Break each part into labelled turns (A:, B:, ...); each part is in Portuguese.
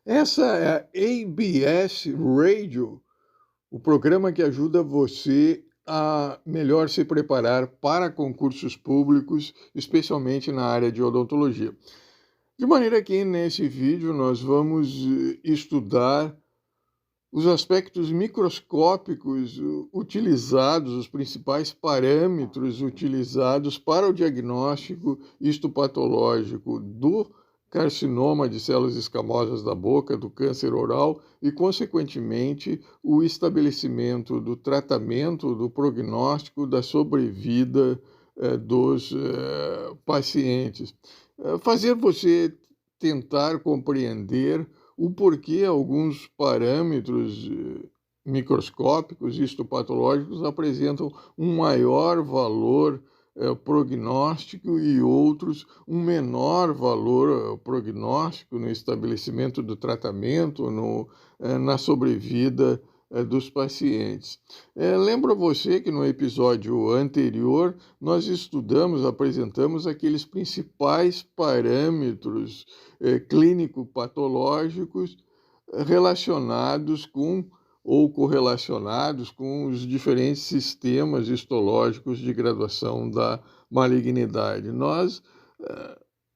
A: Essa é a ABS Radio, o programa que ajuda você a melhor se preparar para concursos públicos, especialmente na área de odontologia. De maneira que nesse vídeo nós vamos estudar os aspectos microscópicos utilizados, os principais parâmetros utilizados para o diagnóstico histopatológico do carcinoma de células escamosas da boca, do câncer oral e, consequentemente, o estabelecimento do tratamento, do prognóstico, da sobrevida dos pacientes. Fazer você tentar compreender o porquê alguns parâmetros microscópicos histopatológicos apresentam um maior valor prognóstico e outros um menor valor prognóstico no estabelecimento do tratamento, na sobrevida dos pacientes. Lembra você que no episódio anterior nós apresentamos aqueles principais parâmetros clínico-patológicos relacionados com ou correlacionados com os diferentes sistemas histológicos de graduação da malignidade. Nós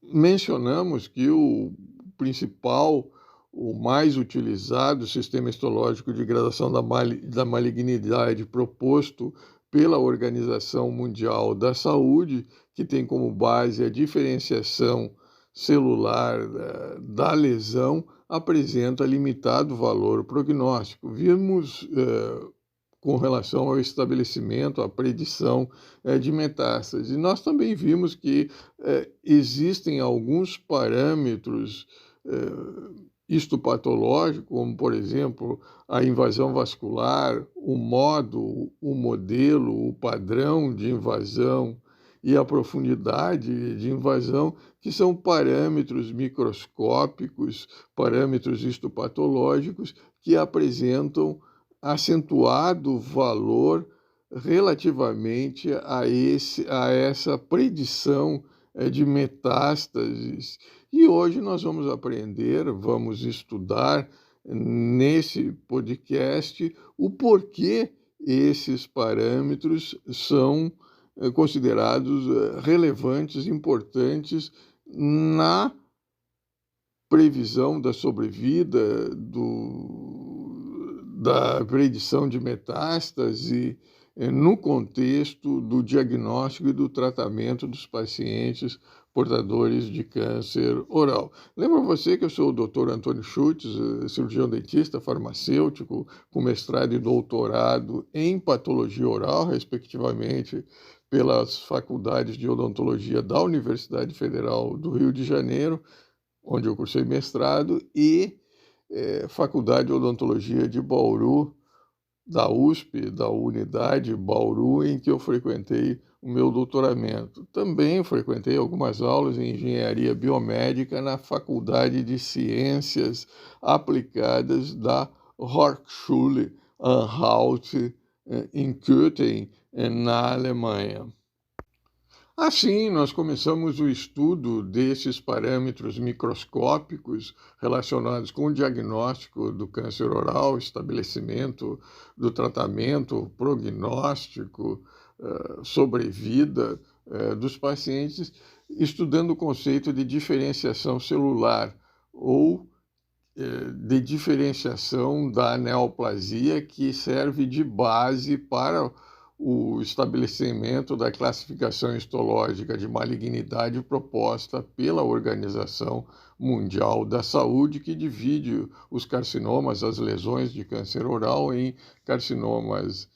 A: mencionamos que o principal, o mais utilizado sistema histológico de graduação da malignidade proposto pela Organização Mundial da Saúde, que tem como base a diferenciação celular da lesão, apresenta limitado valor prognóstico. Vimos com relação ao estabelecimento, à predição de metástase. E nós também vimos que existem alguns parâmetros histopatológicos, como, por exemplo, a invasão vascular, o modo, o modelo, o padrão de invasão e a profundidade de invasão, que são parâmetros microscópicos, parâmetros histopatológicos que apresentam acentuado valor relativamente a essa predição de metástases. E hoje nós vamos estudar nesse podcast o porquê esses parâmetros são considerados relevantes, importantes na previsão da sobrevida, da predição de metástase, no contexto do diagnóstico e do tratamento dos pacientes portadores de câncer oral. Lembra você que eu sou o Dr. Antônio Schultz, cirurgião dentista, farmacêutico, com mestrado e doutorado em patologia oral, respectivamente, pelas faculdades de odontologia da Universidade Federal do Rio de Janeiro, onde eu cursei mestrado, e Faculdade de Odontologia de Bauru, da USP, da Unidade Bauru, em que eu frequentei o meu doutoramento. Também frequentei algumas aulas em engenharia biomédica na Faculdade de Ciências Aplicadas da Hochschule Anhalt em Köthen, na Alemanha. Assim, nós começamos o estudo desses parâmetros microscópicos relacionados com o diagnóstico do câncer oral, estabelecimento do tratamento, prognóstico, sobrevida dos pacientes, estudando o conceito de diferenciação celular ou de diferenciação da neoplasia, que serve de base para o estabelecimento da classificação histológica de malignidade proposta pela Organização Mundial da Saúde, que divide os carcinomas, as lesões de câncer oral, em carcinomas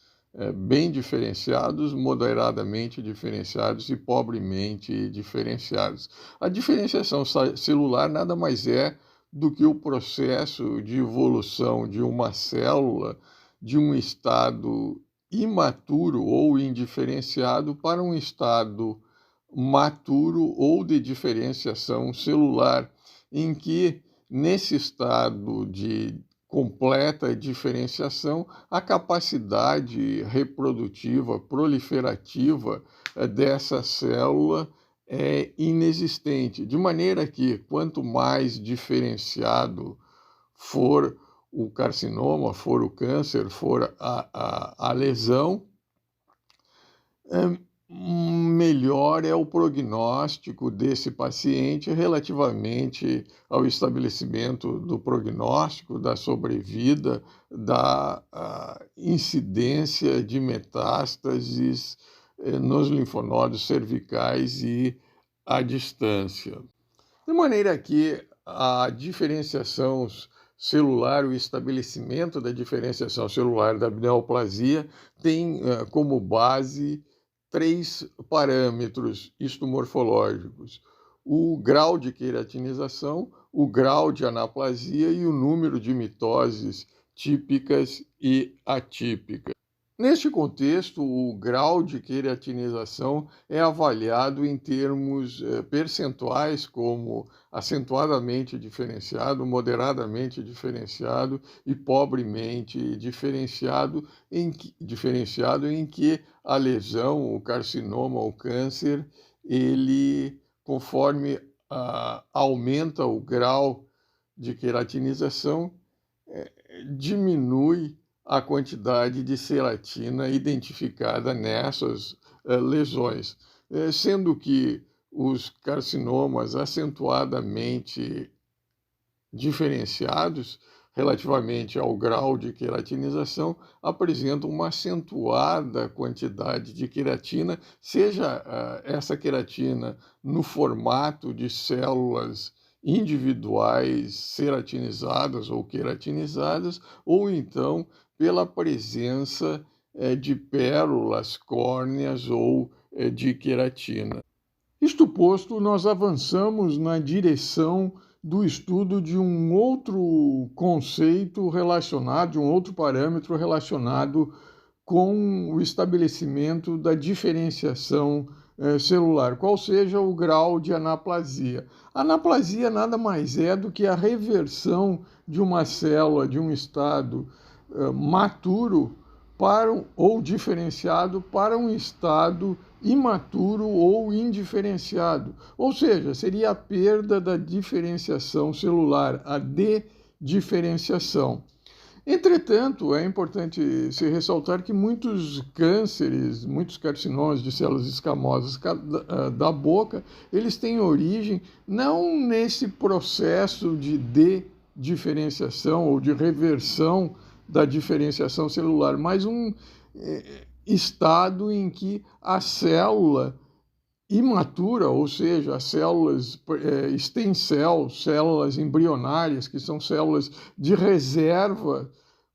A: bem diferenciados, moderadamente diferenciados e pobremente diferenciados. A diferenciação celular nada mais é do que o processo de evolução de uma célula de um estado imaturo ou indiferenciado para um estado maturo ou de diferenciação celular, em que, nesse estado de completa diferenciação, a capacidade reprodutiva, proliferativa dessa célula é inexistente, de maneira que, quanto mais diferenciado for o carcinoma, for o câncer, for a lesão, melhor é o prognóstico desse paciente relativamente ao estabelecimento do prognóstico, da sobrevida, da incidência de metástases nos linfonodos cervicais e à distância. De maneira que a diferenciação celular, o estabelecimento da diferenciação celular da neoplasia tem como base 3 parâmetros histomorfológicos: o grau de queratinização, o grau de anaplasia e o número de mitoses típicas e atípicas. Neste contexto, o grau de queratinização é avaliado em termos percentuais, como acentuadamente diferenciado, moderadamente diferenciado e pobremente diferenciado, em que a lesão, o carcinoma, o câncer, ele, conforme aumenta o grau de queratinização, diminui a quantidade de ceratina identificada nessas lesões, sendo que os carcinomas acentuadamente diferenciados relativamente ao grau de queratinização apresentam uma acentuada quantidade de queratina, seja essa queratina no formato de células individuais ceratinizadas ou queratinizadas, ou então pela presença de pérolas córneas ou de queratina. Isto posto, nós avançamos na direção do estudo de um outro conceito relacionado, de um outro parâmetro relacionado com o estabelecimento da diferenciação celular, qual seja o grau de anaplasia. A anaplasia nada mais é do que a reversão de uma célula de um estado maturo ou diferenciado para um estado imaturo ou indiferenciado. Ou seja, seria a perda da diferenciação celular, a dediferenciação. Entretanto, é importante se ressaltar que muitos cânceres, muitos carcinomas de células escamosas da boca, eles têm origem não nesse processo de dediferenciação ou de reversão da diferenciação celular, mas um estado em que a célula imatura, ou seja, as células stem cells, células embrionárias, que são células de reserva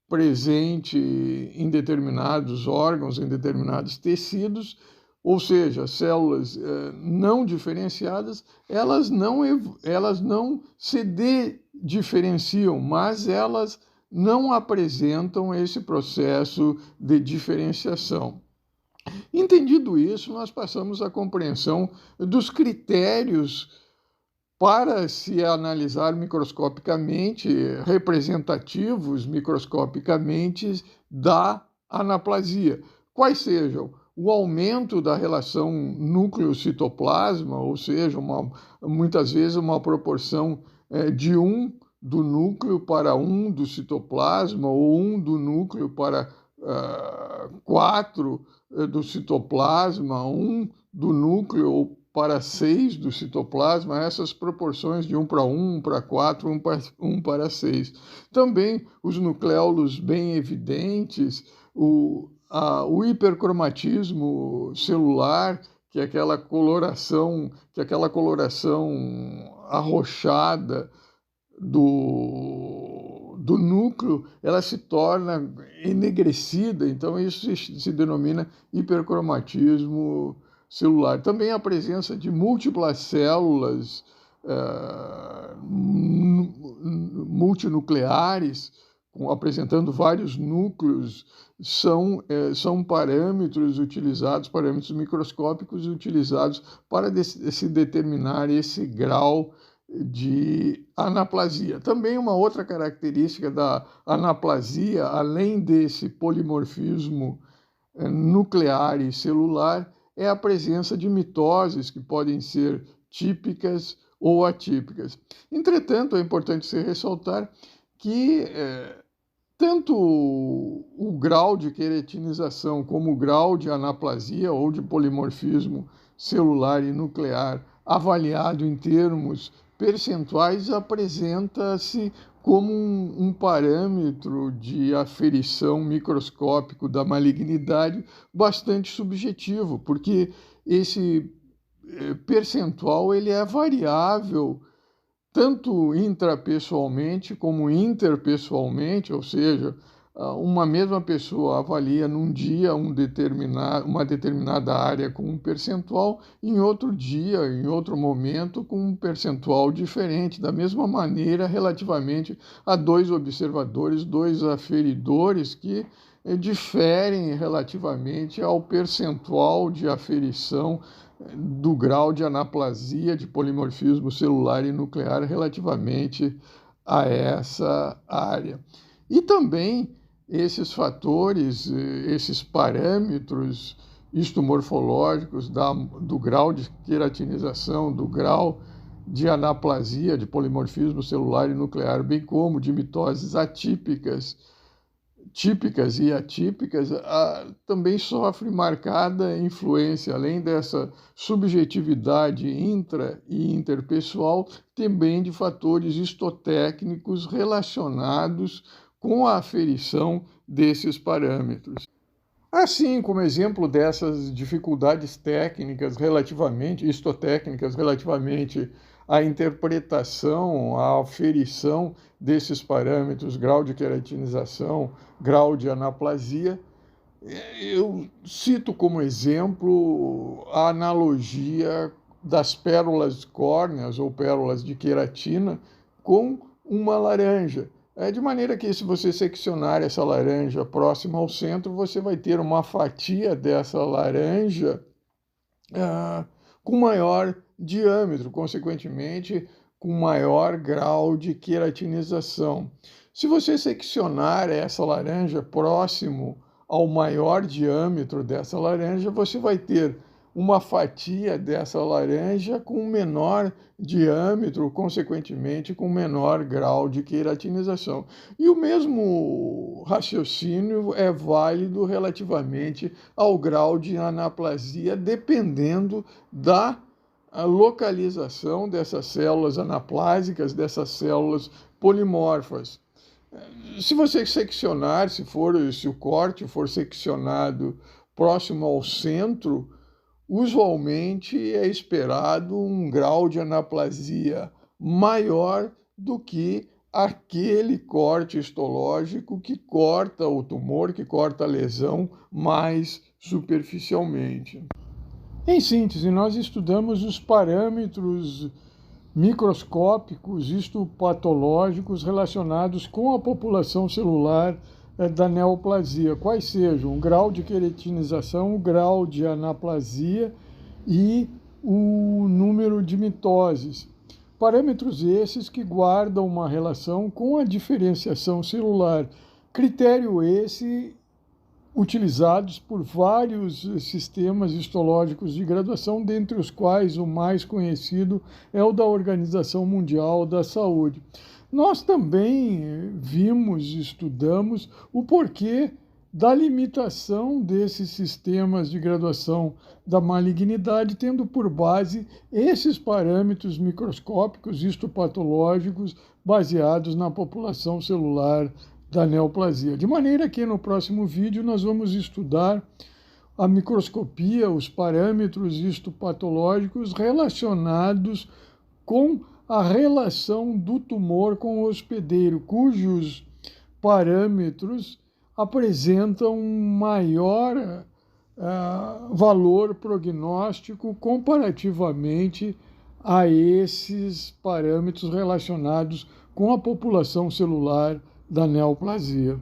A: presente em determinados órgãos, em determinados tecidos, ou seja, células não diferenciadas, elas não se diferenciam, mas elas não apresentam esse processo de diferenciação. Entendido isso, nós passamos à compreensão dos critérios para se analisar microscopicamente, representativos microscopicamente da anaplasia. Quais sejam o aumento da relação núcleo-citoplasma, ou seja, muitas vezes uma proporção de 1 do núcleo para 1 do citoplasma, ou 1 do núcleo para 4 do citoplasma, 1 do núcleo para 6 do citoplasma, essas proporções de 1 para 1, 1 para 4, 1 para 6. Também os nucléolos bem evidentes, o hipercromatismo celular, que é aquela coloração arroxada do núcleo, ela se torna enegrecida, então isso se denomina hipercromatismo celular. Também a presença de múltiplas células multinucleares, apresentando vários núcleos, são parâmetros microscópicos utilizados para se determinar esse grau de anaplasia. Também uma outra característica da anaplasia, além desse polimorfismo nuclear e celular, é a presença de mitoses que podem ser típicas ou atípicas. Entretanto, é importante se ressaltar que tanto o grau de queratinização como o grau de anaplasia ou de polimorfismo celular e nuclear, avaliado em termos percentuais, apresenta-se como um parâmetro de aferição microscópico da malignidade bastante subjetivo, porque esse percentual ele é variável tanto intrapessoalmente como interpessoalmente, ou seja, uma mesma pessoa avalia num dia uma determinada área com um percentual, em outro dia, em outro momento, com um percentual diferente. Da mesma maneira, relativamente a dois observadores, dois aferidores que diferem relativamente ao percentual de aferição do grau de anaplasia, de polimorfismo celular e nuclear relativamente a essa área. E também esses fatores, esses parâmetros histomorfológicos do grau de queratinização, do grau de anaplasia, de polimorfismo celular e nuclear, bem como de mitoses atípicas, típicas e atípicas, também sofre marcada influência, além dessa subjetividade intra e interpessoal, também de fatores histotécnicos relacionados com a aferição desses parâmetros. Assim como exemplo dessas dificuldades técnicas histotécnicas relativamente à interpretação, à aferição desses parâmetros, grau de queratinização, grau de anaplasia, eu cito como exemplo a analogia das pérolas córneas ou pérolas de queratina com uma laranja. De maneira que, se você seccionar essa laranja próxima ao centro, você vai ter uma fatia dessa laranja com maior diâmetro, consequentemente, com maior grau de queratinização. Se você seccionar essa laranja próximo ao maior diâmetro dessa laranja, você vai ter uma fatia dessa laranja com menor diâmetro, consequentemente com menor grau de queratinização. E o mesmo raciocínio é válido relativamente ao grau de anaplasia, dependendo da localização dessas células anaplásicas, dessas células polimorfas. Se você seccionar, se o corte for seccionado próximo ao centro, usualmente é esperado um grau de anaplasia maior do que aquele corte histológico que corta o tumor, que corta a lesão mais superficialmente. Em síntese, nós estudamos os parâmetros microscópicos histopatológicos relacionados com a população celular da neoplasia, quais sejam o grau de queratinização, o grau de anaplasia e o número de mitoses. Parâmetros esses que guardam uma relação com a diferenciação celular. Critério esse utilizados por vários sistemas histológicos de graduação, dentre os quais o mais conhecido é o da Organização Mundial da Saúde. Nós também estudamos o porquê da limitação desses sistemas de graduação da malignidade, tendo por base esses parâmetros microscópicos histopatológicos baseados na população celular da neoplasia. De maneira que no próximo vídeo nós vamos estudar a microscopia, os parâmetros histopatológicos relacionados com a relação do tumor com o hospedeiro, cujos parâmetros apresentam maior valor prognóstico comparativamente a esses parâmetros relacionados com a população celular da neoplasia.